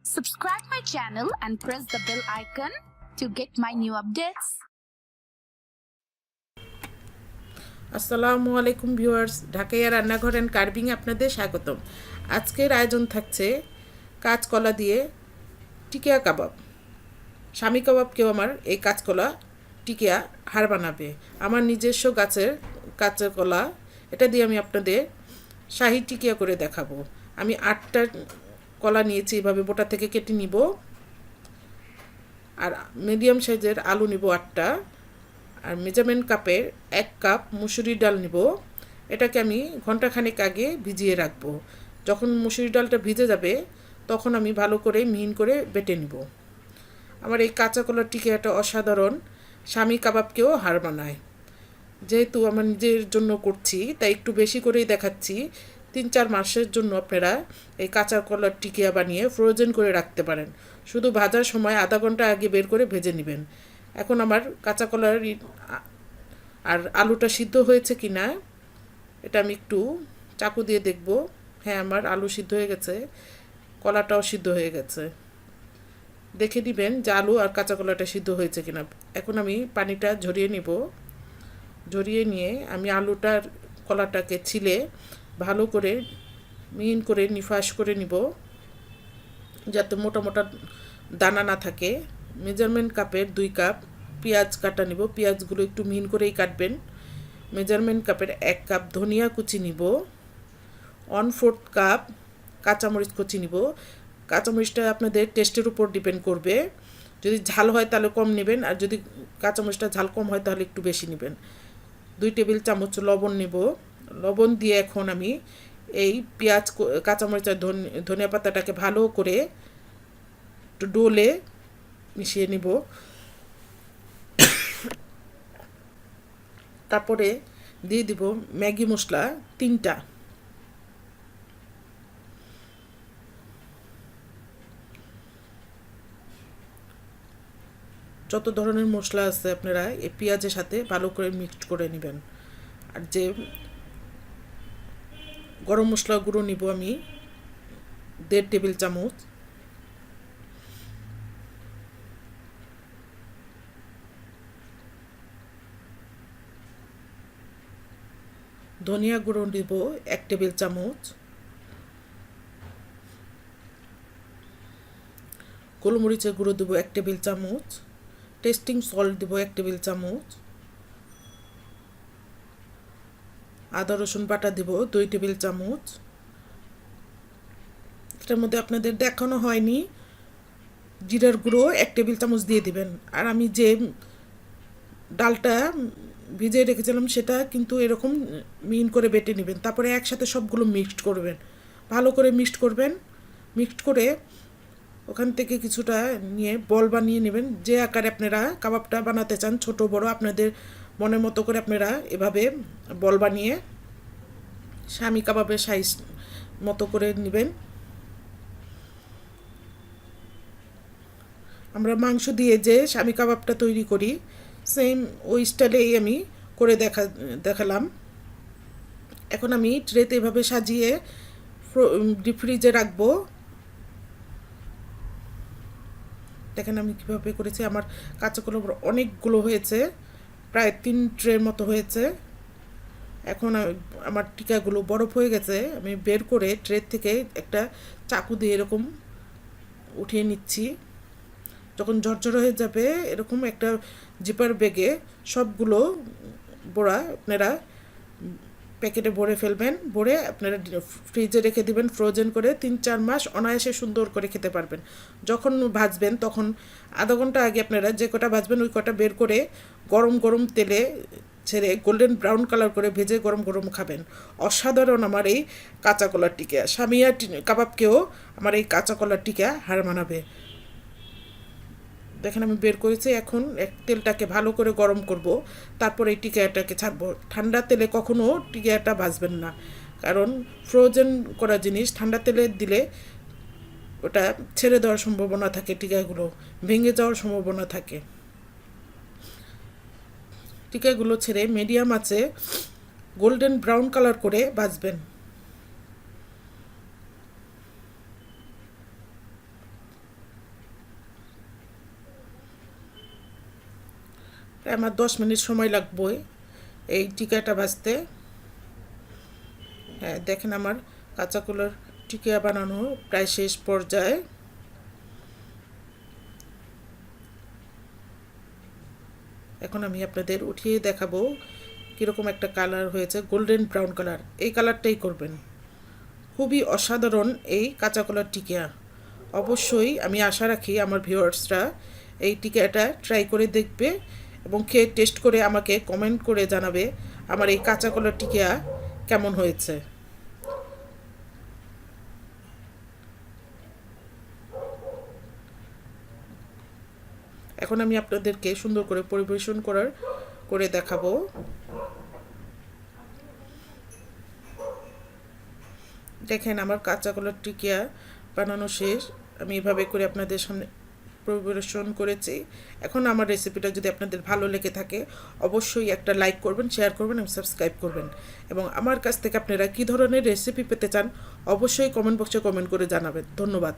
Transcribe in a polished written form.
Subscribe my channel and press the bell icon to get my new updates. আসসালামু আলাইকুম viewers, ঢাকাইয়া রান্নাঘর and carving আপনাদের স্বাগতম। আজকের আয়োজন থাকছে কাঁচকলা দিয়ে টিকিয়া কাবাব। স্বামী কাবাবকেও আমার এই কাঁচকলা টিকিয়া হাড় বানাবে। আমার নিজস্ব গাছের কাঁচাকলা, এটা দিয়ে আমি আপনাদের শাহি টিকিয়া করে দেখাবো। আমি 8টা কলা নিয়েছি, এভাবে বোটা থেকে কেটে নিব। আর মিডিয়াম সাইজের আলু নিব 8টা। আর মেজারমেন্ট কাপের 1 কাপ মুসুরি ডাল নিব। এটাকে আমি ঘন্টাখানেক আগে ভিজিয়ে রাখবো। যখন মুসুরি ডালটা ভিজে যাবে তখন আমি ভালো করে মিহিন করে বেটে নিব। আমার এই কাঁচা কলার টিকিয়াটা অসাধারণ, স্বামী কাবাবকেও হার মানায়। যেহেতু আমার নিজের জন্য করছি তাই একটু বেশি করেই দেখাচ্ছি। 3-4 মাসের জন্য আপনারা এই কাঁচা কলার টিকিয়া বানিয়ে ফ্রোজেন করে রাখতে পারেন। শুধু ভাজার সময় আধা ঘন্টা আগে বের করে ভেজে নেবেন। এখন আমার কাঁচা কলার আর আলুটা সিদ্ধ হয়েছে কি না এটা আমি একটু চাকু দিয়ে দেখব। হ্যাঁ, আমার আলু সিদ্ধ হয়ে গেছে, কলাটাও সিদ্ধ হয়ে গেছে। দেখে নেবেন যে আলু আর কাঁচা কলাটা সিদ্ধ হয়েছে কিনা। এখন আমি পানিটা ঝরিয়ে নিব। ঝরিয়ে নিয়ে আমি আলুটার কলাটাকে ছিলে ভালো করে মিহিন করে নিফাস করে নিব, যাতে মোটা মোটা দানা না থাকে। মেজারমেন্ট কাপের 2 কাপ পেঁয়াজ কাটা নিব। পেঁয়াজগুলো একটু মিহিন করেই কাটবেন। মেজারমেন্ট কাপের 1 কাপ ধনিয়া কুচি নিব। 1/4 কাপ কাঁচামরিচ কুচি নিব। কাঁচামরিচটা আপনাদের টেস্টের উপর ডিপেন্ড করবে। যদি ঝাল হয় তাহলে কম নেবেন, আর যদি কাঁচামরিচটা ঝাল কম হয় তাহলে একটু বেশি নেবেন। 2 টেবিল চামচ লবণ নেব। লবণ দিয়ে এখন আমি এই পেঁয়াজ, কাঁচামরিচ আর ধনিয়া পাতাটাকে ভালো করে একটু ডোলে মিশিয়ে নিব। তারপরে দিয়ে দিব ম্যাগি মশলা 3টা। যত ধরনের মশলা আছে আপনারা এই পেঁয়াজের সাথে ভালো করে মিক্সড করে নেবেন। আর যে গরম মশলা গুঁড়ো নিব আমি 1.5 টেবিল চামচ। ধনিয়া গুঁড়ো দিব 1 টেবিল চামচ। গোলমরিচের গুঁড়ো দেবো 1 টেবিল চামচ। টেস্টিং সল্ট দেবো 1 টেবিল চামচ। আদা রসুন বাটা দেব 2 টেবিল চামচ। এটার মধ্যে আপনাদের দেখানো হয়নি, জিরার গুঁড়ো 1 টেবিল চামচ দিয়ে দিবেন। আর আমি যে ডালটা ভিজিয়ে রেখেছিলাম সেটা কিন্তু এরকম মিহিন করে বেটে নেবেন। তারপরে একসাথে সবগুলো মিক্সড করবেন, ভালো করে মিক্সড করবেন। মিক্সড করে ওখান থেকে কিছুটা নিয়ে বল বানিয়ে নেবেন। যে আকারে আপনারা কাবাবটা বানাতে চান, ছোট বড় আপনাদের মনের মতো করে আপনারা এভাবে বল বানিয়ে স্বামী কাবাবের সাইজ মতো করে নেবেন। আমরা মাংস দিয়ে যে স্বামী কাবাবটা তৈরি করি সেম ওই স্টাইলেই আমি করে দেখালাম। এখন আমি ট্রেতে এভাবে সাজিয়ে ডিপ ফ্রিজে রাখবো। দেখেন আমি কীভাবে করেছি। আমার কাঁচাকলা অনেকগুলো হয়েছে, প্রায় 3 ট্রের মতো হয়েছে। এখন আমার টিকাগুলো বরফ হয়ে গেছে। আমি বের করে ট্রে থেকে একটা চাকু দিয়ে এরকম উঠিয়ে নিচ্ছি। যখন ঝরঝরে হয়ে যাবে এরকম একটা জিপার ব্যাগে সবগুলো বড়া আপনারা প্যাকেটে ভরে ফেলবেন। ভরে আপনারা ফ্রিজে রেখে দিবেন ফ্রোজেন করে। 3-4 মাস অনায়াসে সুন্দর করে খেতে পারবেন। যখন ভাজবেন তখন আধা ঘন্টা আগে আপনারা যে কটা ভাজবেন ওই কটা বের করে গরম গরম তেলে ছেড়ে গোল্ডেন ব্রাউন কালার করে ভেজে গরম গরম খাবেন। অসাধারণ আমার এই কাঁচা কলার টিকা। স্বামীয়া কাবাবকেও আমার এই কাঁচা কলার টিকা হার মানাবে। দেখেন আমি বের করেছি। এখন তেলটাকে ভালো করে গরম করব, তারপর এই টিকিয়াটাকে ছাড়বো। ঠান্ডা তেলে কখনো টিকিয়াটা ভাজবেন না, কারণ ফ্রোজেন করা জিনিস ঠান্ডা তেলে দিলে ওটা ছেড়ে দেওয়ার সম্ভাবনা থাকে, টিকিয়াগুলো ভেঙে যাওয়ার সম্ভাবনা থাকে। টিকিয়াগুলো ছেড়ে মিডিয়াম আঁচে গোল্ডেন ব্রাউন কালার করে ভাজবেন। আমার 10 মিনিট সময় লাগবে এই টিকিয়াটা ভাজতে। হ্যাঁ, দেখেন আমার কাঁচা কলার টিকিয়া বানানো প্রায় শেষ পর্যায়ে। এখন আমি আপনাদের উঠিয়ে দেখাবো কীরকম একটা কালার হয়েছে, গোল্ডেন ব্রাউন কালার। এই কালারটাই করবেন। খুবই অসাধারণ এই কাঁচা কলার টিকিয়া। অবশ্যই আমি আশা রাখি আমার ভিউয়ার্সরা এই টিকিয়াটা ট্রাই করে দেখবে এবং খেয়ে টেস্ট করে আমাকে কমেন্ট করে জানাবে আমার এই কাঁচা কলার টিকিয়া কেমন হয়েছে। এখন আমি আপনাদেরকে সুন্দর করে পরিবেশন করে দেখাবো। দেখেন আমার কাঁচা কলার টিকিয়া বানানো শেষ। আমি এভাবে করে আপনাদের সামনে পরিবেশন করেছি। এখন আমার রেসিপিটা যদি আপনাদের ভালো লেগে থাকে অবশ্যই একটা লাইক করবেন, শেয়ার করবেন এবং সাবস্ক্রাইব করবেন। এবং আমার কাছ থেকে আপনারা কী ধরনের রেসিপি পেতে চান অবশ্যই কমেন্ট বক্সে কমেন্ট করে জানাবেন। ধন্যবাদ।